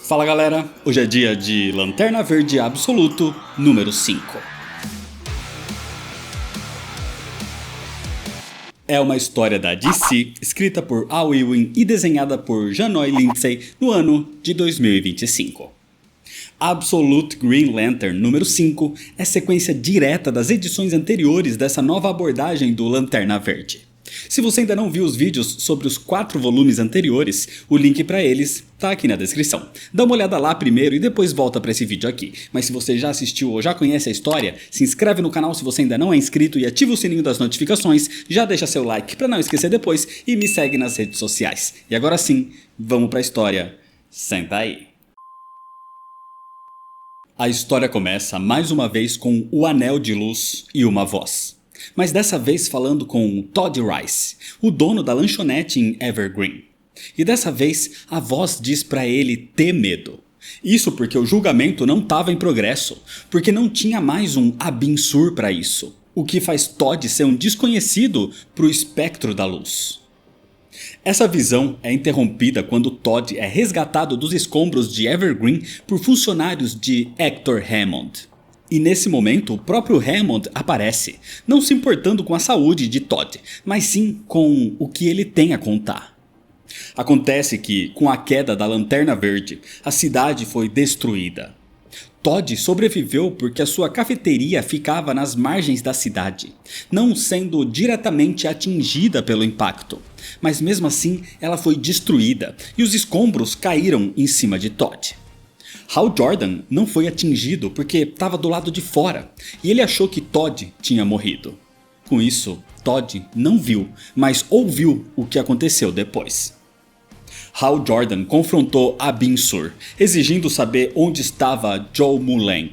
Fala galera, hoje é dia de Lanterna Verde Absoluto número 5. É uma história da DC, escrita por Al Ewing e desenhada por Janoy Lindsay no ano de 2025. Absolute Green Lantern número 5 é sequência direta das edições anteriores dessa nova abordagem do Lanterna Verde. Se você ainda não viu os vídeos sobre os 4 volumes anteriores, o link para eles tá aqui na descrição. Dá uma olhada lá primeiro e depois volta para esse vídeo aqui. Mas se você já assistiu ou já conhece a história, se inscreve no canal se você ainda não é inscrito e ativa o sininho das notificações, já deixa seu like para não esquecer depois e me segue nas redes sociais. E agora sim, vamos para a história. Senta aí. A história começa mais uma vez com o Anel de Luz e uma voz. Mas dessa vez falando com Todd Rice, o dono da lanchonete em Evergreen. E dessa vez a voz diz para ele ter medo. Isso porque o julgamento não estava em progresso, porque não tinha mais um Abin Sur para isso, o que faz Todd ser um desconhecido para o espectro da luz. Essa visão é interrompida quando Todd é resgatado dos escombros de Evergreen por funcionários de Hector Hammond. E nesse momento o próprio Hammond aparece, não se importando com a saúde de Todd, mas sim com o que ele tem a contar. Acontece que, com a queda da Lanterna Verde, a cidade foi destruída. Todd sobreviveu porque a sua cafeteria ficava nas margens da cidade, não sendo diretamente atingida pelo impacto, mas mesmo assim ela foi destruída e os escombros caíram em cima de Todd. Hal Jordan não foi atingido porque estava do lado de fora e ele achou que Todd tinha morrido. Com isso, Todd não viu, mas ouviu o que aconteceu depois. Hal Jordan confrontou Abin Sur, exigindo saber onde estava Joe Mullen.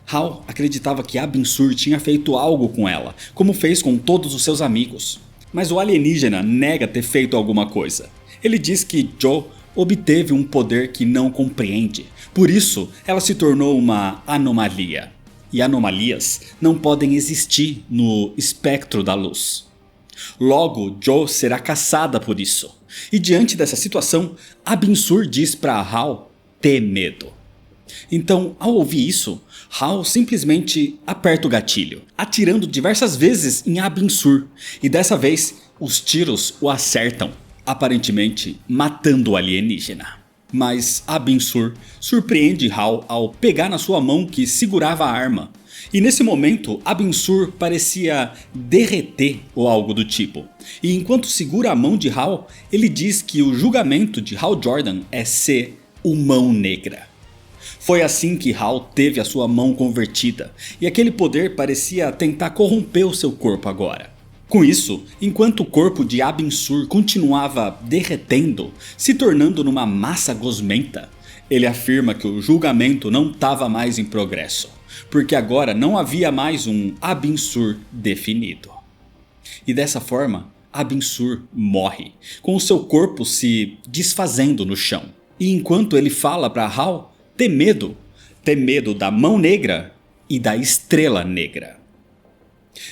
Hal acreditava que Abin Sur tinha feito algo com ela, como fez com todos os seus amigos. Mas o alienígena nega ter feito alguma coisa. Ele diz que Joe obteve um poder que não compreende, por isso ela se tornou uma anomalia. E anomalias não podem existir no espectro da luz. Logo, Joe será caçada por isso. E diante dessa situação, Abin Sur diz para Hal ter medo. Então, ao ouvir isso, Hal simplesmente aperta o gatilho, atirando diversas vezes em Abin Sur. E dessa vez, os tiros o acertam, aparentemente matando o alienígena. Mas Abin Sur surpreende Hal ao pegar na sua mão que segurava a arma. E nesse momento, Abin Sur parecia derreter ou algo do tipo. E enquanto segura a mão de Hal, ele diz que o julgamento de Hal Jordan é ser o Mão Negra. Foi assim que Hal teve a sua mão convertida, e aquele poder parecia tentar corromper o seu corpo agora. Com isso, enquanto o corpo de Abin Sur continuava derretendo, se tornando numa massa gosmenta, ele afirma que o julgamento não estava mais em progresso, porque agora não havia mais um Abin Sur definido. E dessa forma, Abin Sur morre, com o seu corpo se desfazendo no chão. E enquanto ele fala para Hal ter medo da Mão Negra e da Estrela Negra.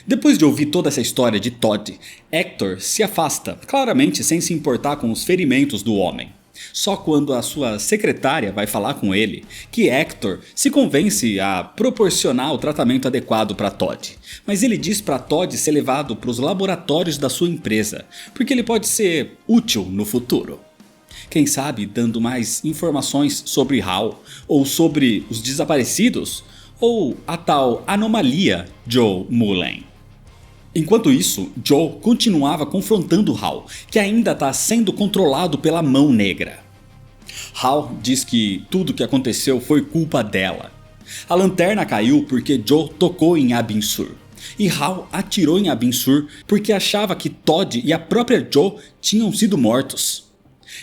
Depois de ouvir toda essa história de Todd, Hector se afasta, claramente sem se importar com os ferimentos do homem. Só quando a sua secretária vai falar com ele, que Hector se convence a proporcionar o tratamento adequado para Todd. Mas ele diz para Todd ser levado para os laboratórios da sua empresa, porque ele pode ser útil no futuro. Quem sabe dando mais informações sobre Hal, ou sobre os desaparecidos, ou a tal anomalia Joe Mullen. Enquanto isso, Joe continuava confrontando Hal, que ainda está sendo controlado pela Mão Negra. Hal diz que tudo o que aconteceu foi culpa dela. A lanterna caiu porque Joe tocou em Abin Sur. E Hal atirou em Abin Sur porque achava que Todd e a própria Joe tinham sido mortos.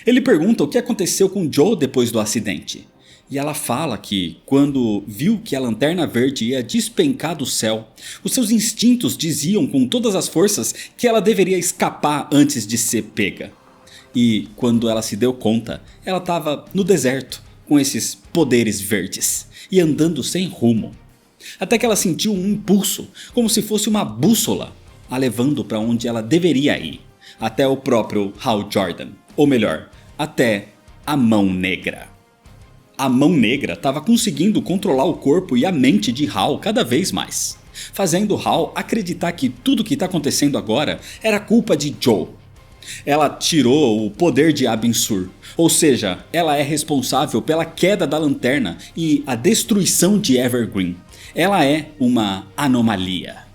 Ele pergunta o que aconteceu com Joe depois do acidente. E ela fala que, quando viu que a Lanterna Verde ia despencar do céu, os seus instintos diziam com todas as forças que ela deveria escapar antes de ser pega. E, quando ela se deu conta, ela estava no deserto, com esses poderes verdes, e andando sem rumo. Até que ela sentiu um impulso, como se fosse uma bússola, a levando para onde ela deveria ir, até o próprio Hal Jordan, ou melhor, até a Mão Negra. A Mão Negra estava conseguindo controlar o corpo e a mente de Hal cada vez mais, fazendo Hal acreditar que tudo que está acontecendo agora era culpa de Joe. Ela tirou o poder de Abin Sur, ou seja, ela é responsável pela queda da lanterna e a destruição de Evergreen. Ela é uma anomalia.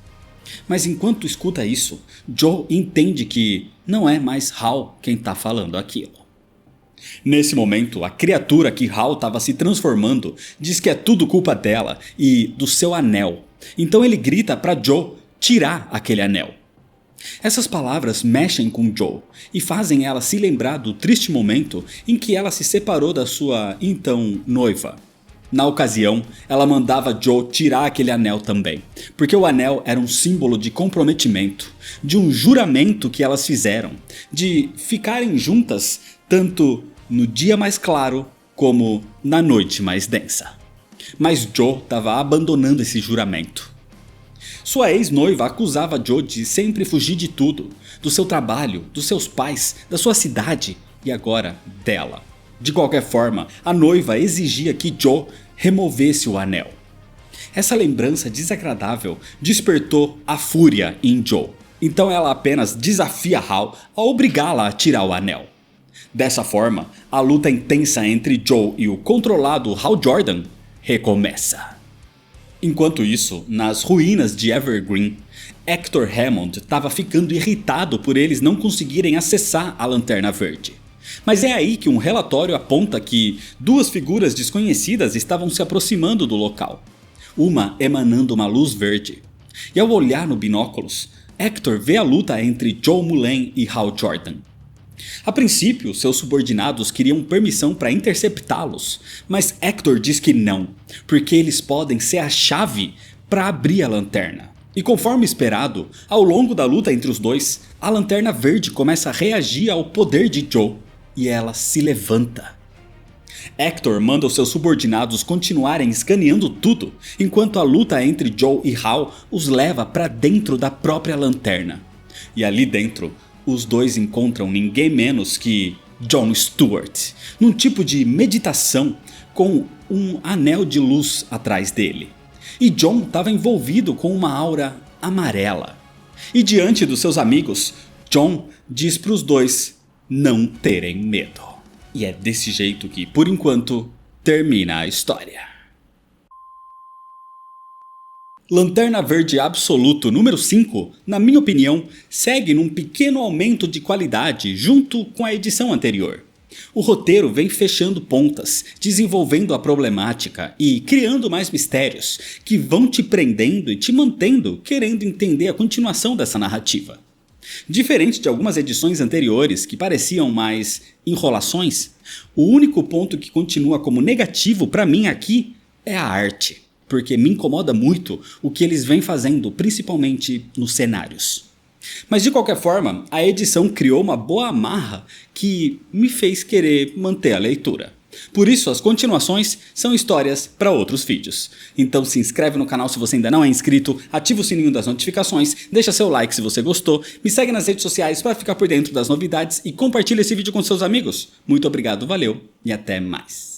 Mas enquanto escuta isso, Joe entende que não é mais Hal quem está falando aquilo. Nesse momento, a criatura que Hal estava se transformando diz que é tudo culpa dela e do seu anel. Então ele grita para Joe tirar aquele anel. Essas palavras mexem com Joe e fazem ela se lembrar do triste momento em que ela se separou da sua então noiva. Na ocasião, ela mandava Joe tirar aquele anel também, porque o anel era um símbolo de comprometimento, de um juramento que elas fizeram, de ficarem juntas tanto no dia mais claro como na noite mais densa. Mas Joe estava abandonando esse juramento. Sua ex-noiva acusava Joe de sempre fugir de tudo, do seu trabalho, dos seus pais, da sua cidade e agora dela. De qualquer forma, a noiva exigia que Joe removesse o anel. Essa lembrança desagradável despertou a fúria em Joe, então ela apenas desafia Hal a obrigá-la a tirar o anel. Dessa forma, a luta intensa entre Joe e o controlado Hal Jordan recomeça. Enquanto isso, nas ruínas de Evergreen, Hector Hammond estava ficando irritado por eles não conseguirem acessar a Lanterna Verde. Mas é aí que um relatório aponta que duas figuras desconhecidas estavam se aproximando do local, uma emanando uma luz verde. E ao olhar no binóculos, Hector vê a luta entre Joe Mullen e Hal Jordan. A princípio, seus subordinados queriam permissão para interceptá-los, mas Hector diz que não, porque eles podem ser a chave para abrir a lanterna. E conforme esperado, ao longo da luta entre os dois, a Lanterna Verde começa a reagir ao poder de Joe, e ela se levanta. Hector manda os seus subordinados continuarem escaneando tudo, enquanto a luta entre Joe e Hal os leva para dentro da própria lanterna. E ali dentro, os dois encontram ninguém menos que John Stewart, num tipo de meditação com um anel de luz atrás dele. E John estava envolvido com uma aura amarela. E diante dos seus amigos, John diz para os dois não terem medo. E é desse jeito que, por enquanto, termina a história. Lanterna Verde Absoluto número 5, na minha opinião, segue num pequeno aumento de qualidade junto com a edição anterior. O roteiro vem fechando pontas, desenvolvendo a problemática e criando mais mistérios que vão te prendendo e te mantendo querendo entender a continuação dessa narrativa. Diferente de algumas edições anteriores que pareciam mais enrolações, o único ponto que continua como negativo para mim aqui é a arte, porque me incomoda muito o que eles vêm fazendo, principalmente nos cenários. Mas de qualquer forma, a edição criou uma boa amarra que me fez querer manter a leitura. Por isso, as continuações são histórias para outros vídeos. Então se inscreve no canal se você ainda não é inscrito, ativa o sininho das notificações, deixa seu like se você gostou, me segue nas redes sociais para ficar por dentro das novidades e compartilha esse vídeo com seus amigos. Muito obrigado, valeu e até mais.